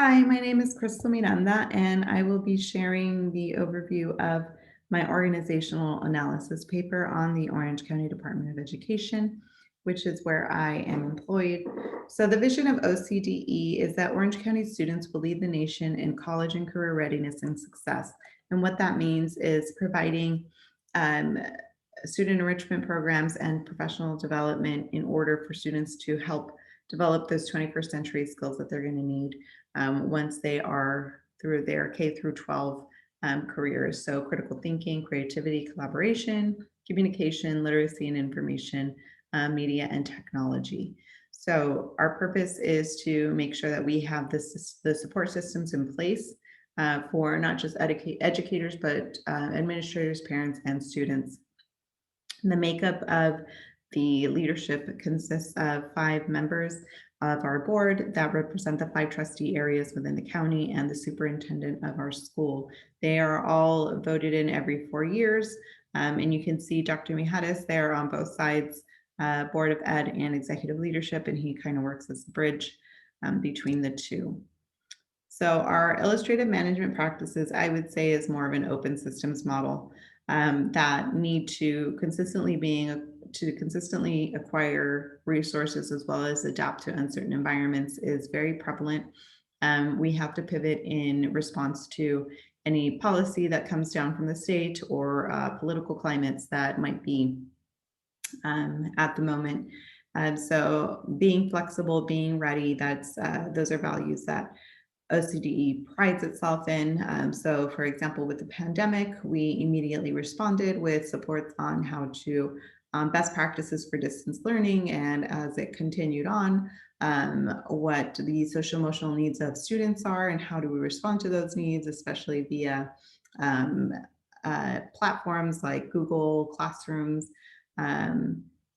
Hi, my name is Krystel Miranda, and I will be sharing the overview of my organizational analysis paper on the Orange County Department of Education, which is where I am employed. So, the vision of OCDE is that Orange County students will lead the nation in college and career readiness and success. And what that means is providing um, student enrichment programs and professional development in order for students to help develop those 21st century skills that they're going to need once they are through their K through 12 careers. So critical thinking, creativity, collaboration, communication, literacy and information, media and technology. So our purpose is to make sure that we have the support systems in place for not just educators, but administrators, parents, and students. The makeup of the leadership consists of 5 members of our board that represent the 5 trustee areas within the county and the superintendent of our school. They are all voted in every 4 years. And you can see Dr. Mijares there on both sides, Board of Ed and Executive Leadership, and he kind of works as the bridge between the two. So our illustrative management practices, I would say, is more of an open systems model that need to consistently acquire resources as well as adapt to uncertain environments is very prevalent. We have to pivot in response to any policy that comes down from the state or political climates that might be at the moment. So being flexible, being ready, those are values that OCDE prides itself in. So, for example, with the pandemic, we immediately responded with supports on how to best practices for distance learning. And as it continued on, what the social emotional needs of students are and how do we respond to those needs, especially via um, platforms like Google Classrooms.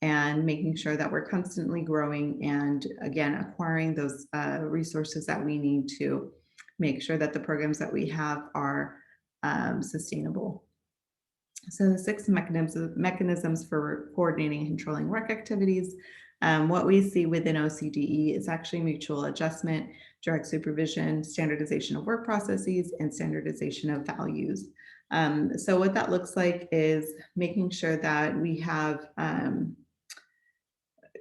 And making sure that we're constantly growing and again acquiring those resources that we need to make sure that the programs that we have are sustainable. So the 6 mechanisms for coordinating and controlling work activities. What we see within OCDE is actually mutual adjustment, direct supervision, standardization of work processes, and standardization of values. So what that looks like is making sure that we have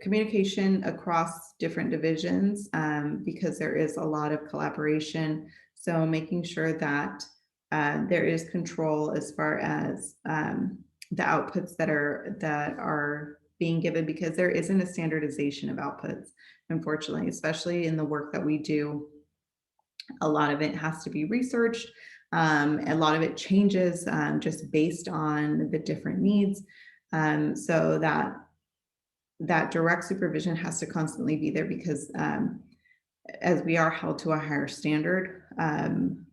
communication across different divisions because there is a lot of collaboration. So making sure that there is control as far as the outputs that are being given because there isn't a standardization of outputs, unfortunately, especially in the work that we do. A lot of it has to be researched. A lot of it changes just based on the different needs. So that direct supervision has to constantly be there because as we are held to a higher standard,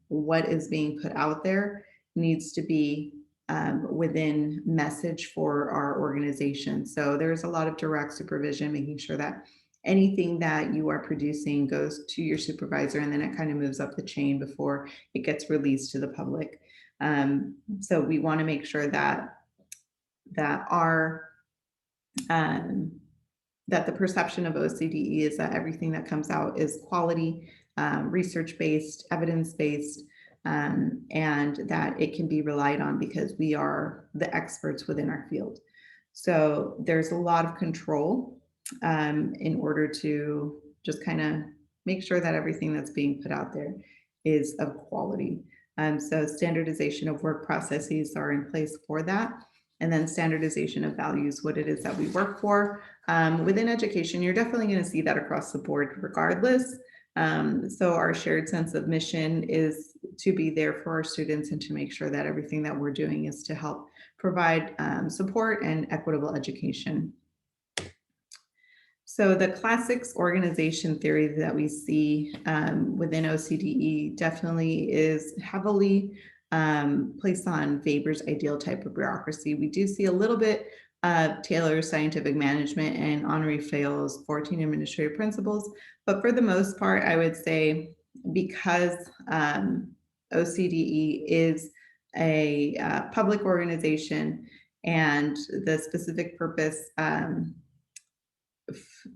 what is being put out there needs to be within message for our organization. So there's a lot of direct supervision, making sure that anything that you are producing goes to your supervisor and then it kind of moves up the chain before it gets released to the public. So we want to make sure that our um, that the perception of OCDE is that everything that comes out is quality, research-based, evidence-based, and that it can be relied on because we are the experts within our field. So there's a lot of control in order to just kind of make sure that everything that's being put out there is of quality. So standardization of work processes are in place for that. And then standardization of values, what it is that we work for. Within education, you're definitely going to see that across the board regardless. So our shared sense of mission is to be there for our students and to make sure that everything that we're doing is to help provide support and equitable education. So the classics organization theory that we see within OCDE definitely is heavily placed on Weber's ideal type of bureaucracy. We do see a little bit of Taylor's scientific management and Henri Fayol's 14 administrative principles, but for the most part, I would say because OCDE is a public organization and the specific purpose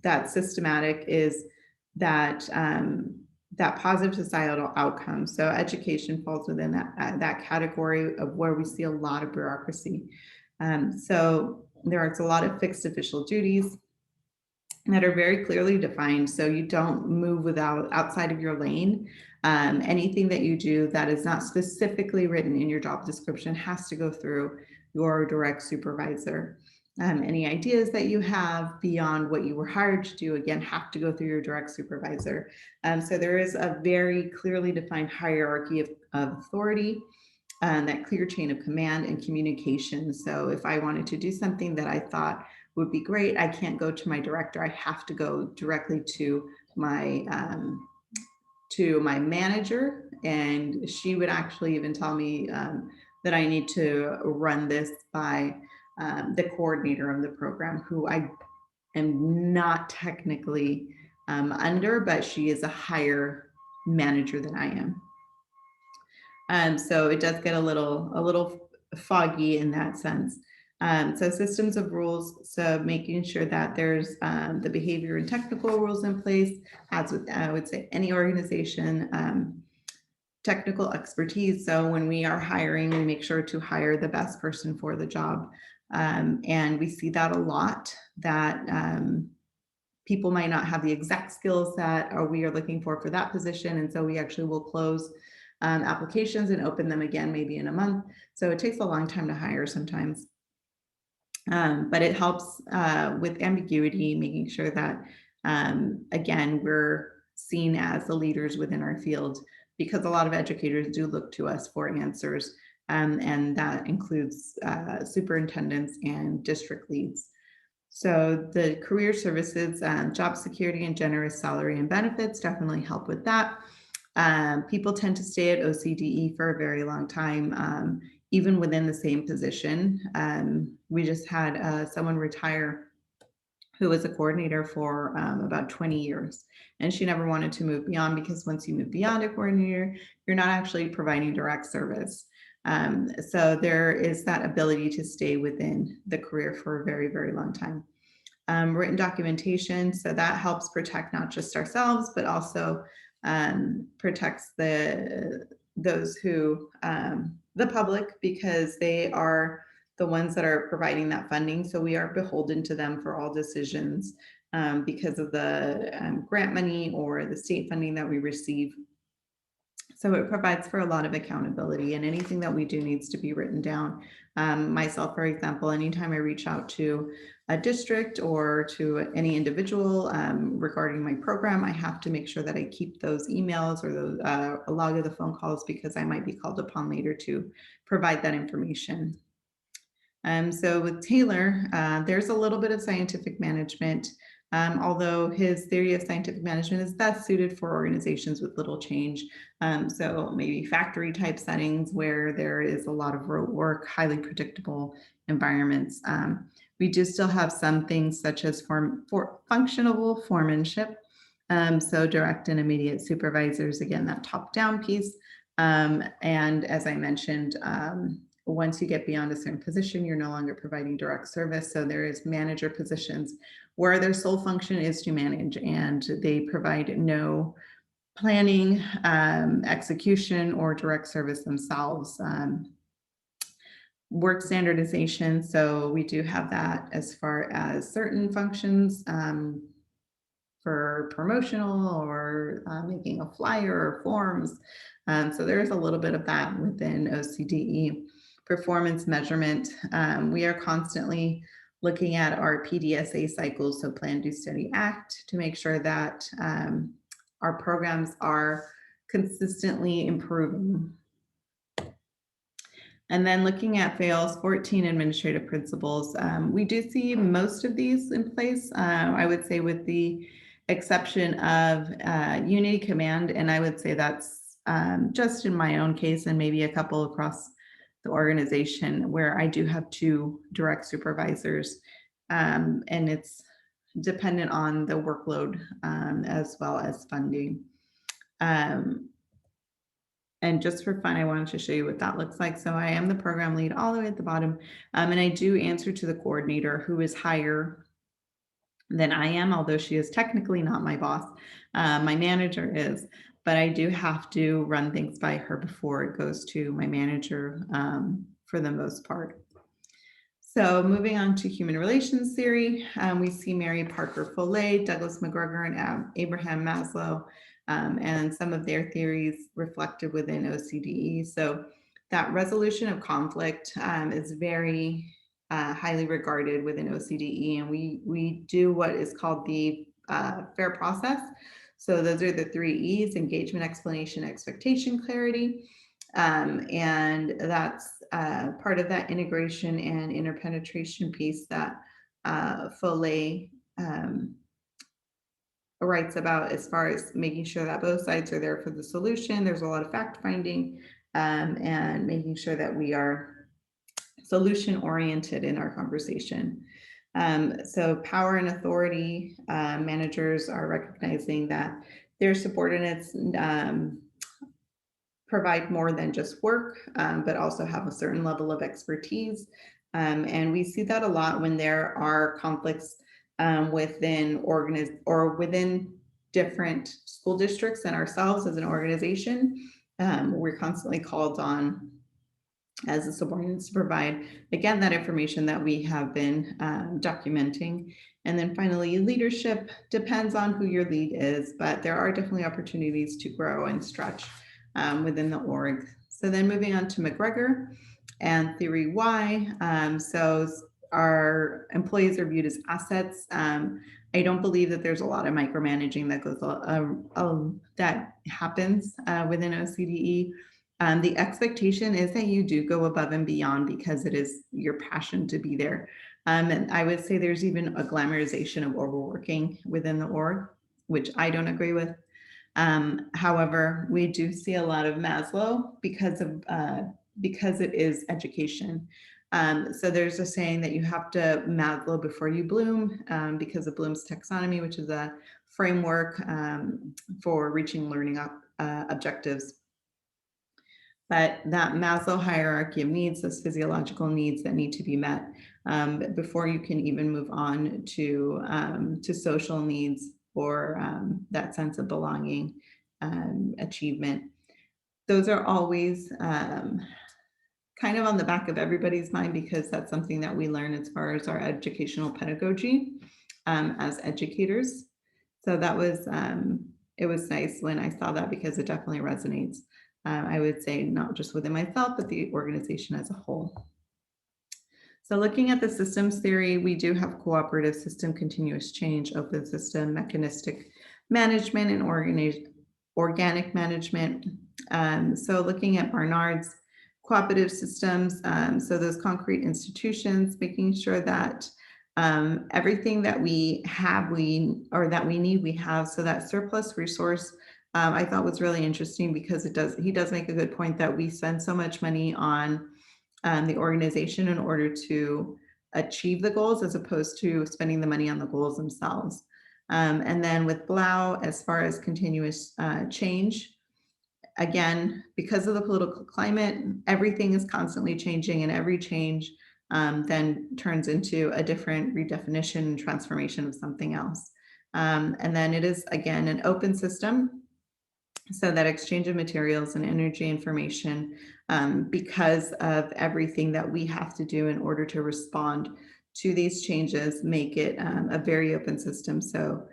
that systematic is that that positive societal outcome. So education falls within that category of where we see a lot of bureaucracy. So there's a lot of fixed official duties that are very clearly defined. So you don't move without outside of your lane. Anything that you do that is not specifically written in your job description has to go through your direct supervisor. Any ideas that you have beyond what you were hired to do, again, have to go through your direct supervisor. So there is a very clearly defined hierarchy of authority, that clear chain of command and communication. So if I wanted to do something that I thought would be great, I can't go to my director. I have to go directly to my manager, and she would actually even tell me that I need to run this by the coordinator of the program, who I am not technically under, but she is a higher manager than I am. So it does get a little foggy in that sense. So systems of rules, so making sure that there's the behavior and technical rules in place, as with, I would say, any organization, technical expertise. So when we are hiring, we make sure to hire the best person for the job. And we see that a lot, that people might not have the exact skills that we are looking for that position. And so we actually will close applications and open them again, maybe in a month. So it takes a long time to hire sometimes. But it helps with ambiguity, making sure that, again, we're seen as the leaders within our field, because a lot of educators do look to us for answers, and that includes superintendents and district leads. So the career services, job security and generous salary and benefits definitely help with that. People tend to stay at OCDE for a very long time, even within the same position. We just had someone retire who was a coordinator for about 20 years. And she never wanted to move beyond, because once you move beyond a coordinator, you're not actually providing direct service. So there is that ability to stay within the career for a very, very long time. Written documentation, so that helps protect not just ourselves, but also protects those who, the public, because they are the ones that are providing that funding. So we are beholden to them for all decisions, because of the grant money or the state funding that we receive. So it provides for a lot of accountability, and anything that we do needs to be written down. Myself, for example, anytime I reach out to a district or to any individual regarding my program, I have to make sure that I keep those emails or those, a log of the phone calls, because I might be called upon later to provide that information. So with Taylor, there's a little bit of scientific management, although his theory of scientific management is best suited for organizations with little change. So maybe factory type settings where there is a lot of rote work, highly predictable environments. We do still have some things such as functional foremanship. So direct and immediate supervisors, again, that top-down piece. And as I mentioned, once you get beyond a certain position, you're no longer providing direct service. So there is manager positions where their sole function is to manage, and they provide no planning, execution, or direct service themselves. Work standardization. So we do have that as far as certain functions, for promotional or making a flyer or forms. So there's a little bit of that within OCDE. Performance measurement. We are constantly looking at our PDSA cycles, so Plan, Do, Study, Act, to make sure that our programs are consistently improving. And then looking at FAIL's 14 administrative principles, we do see most of these in place, I would say, with the exception of unity command. And I would say that's just in my own case, and maybe a couple across the organization, where I do have 2 direct supervisors, and it's dependent on the workload, as well as funding. And just for fun, I wanted to show you what that looks like. So I am the program lead all the way at the bottom, and I do answer to the coordinator, who is higher than I am, although she is technically not my boss. My manager is. but I do have to run things by her before it goes to my manager, for the most part. So moving on to human relations theory, we see Mary Parker Follet, Douglas McGregor, and Abraham Maslow, and some of their theories reflected within OCDE. So that resolution of conflict is very highly regarded within OCDE, and we do what is called the FAIR process. So those are the 3 E's: engagement, explanation, expectation, clarity. And that's part of that integration and interpenetration piece that Foley writes about, as far as making sure that both sides are there for the solution. There's a lot of fact finding and making sure that we are solution oriented in our conversation. So power and authority managers are recognizing that their subordinates provide more than just work, but also have a certain level of expertise. And we see that a lot when there are conflicts within different school districts and ourselves as an organization. We're constantly called on as the subordinates to provide, again, that information that we have been documenting. And then finally, leadership depends on who your lead is, but there are definitely opportunities to grow and stretch within the org. So then moving on to McGregor and theory Y. So our employees are viewed as assets. I don't believe that there's a lot of micromanaging that goes that happens within OCDE. The expectation is that you do go above and beyond because it is your passion to be there. And I would say there's even a glamorization of overworking within the org, which I don't agree with. However, we do see a lot of Maslow because it is education. So there's a saying that you have to Maslow before you bloom, because of Bloom's taxonomy, which is a framework for reaching learning objectives. But that Maslow hierarchy of needs, those physiological needs that need to be met before you can even move on to social needs or that sense of belonging, achievement. Those are always kind of on the back of everybody's mind, because that's something that we learn as far as our educational pedagogy as educators. So that was, it was nice when I saw that, because it definitely resonates. I would say not just within myself, but the organization as a whole. So looking at the systems theory, we do have cooperative system, continuous change, open system, mechanistic management, and organic management. So looking at Barnard's cooperative systems, so those concrete institutions, making sure that everything that we have, that we need, we have. So that surplus resource, I thought was really interesting, because he does make a good point that we spend so much money on the organization in order to achieve the goals, as opposed to spending the money on the goals themselves. And then with Blau, as far as continuous change, again, because of the political climate, everything is constantly changing, and every change then turns into a different redefinition and transformation of something else. And then it is, again, an open system, so that exchange of materials and energy information, because of everything that we have to do in order to respond to these changes, make it a very open system. So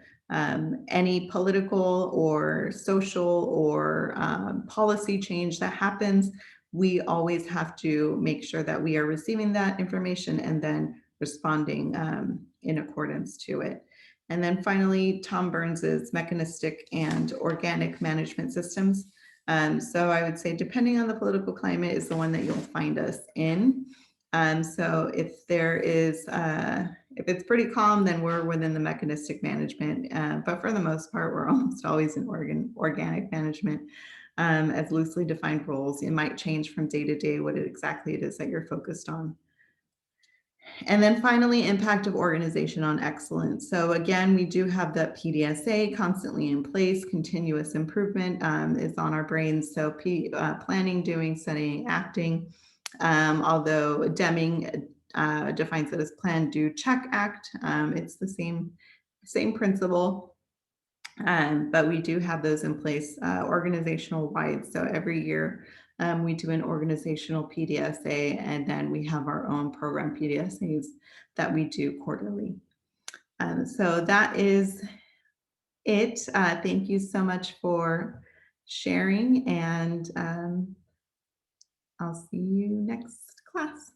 any political or social or policy change that happens, we always have to make sure that we are receiving that information and then responding in accordance to it. And then finally, Tom Burns's mechanistic and organic management systems. So I would say, depending on the political climate, is the one that you'll find us in. So if there is, if it's pretty calm, then we're within the mechanistic management. But for the most part, we're almost always in organic management, as loosely defined roles. It might change from day to day what exactly it is that you're focused on. And then finally, impact of organization on excellence. So again, we do have that PDSA constantly in place. Continuous improvement is on our brains. So planning, doing, studying, acting. Although Deming defines it as plan, do, check, act. It's the same principle. But we do have those in place organizational wide. So every year we do an organizational PDSA, and then we have our own program PDSAs that we do quarterly. So that is it. Thank you so much for sharing, and I'll see you next class.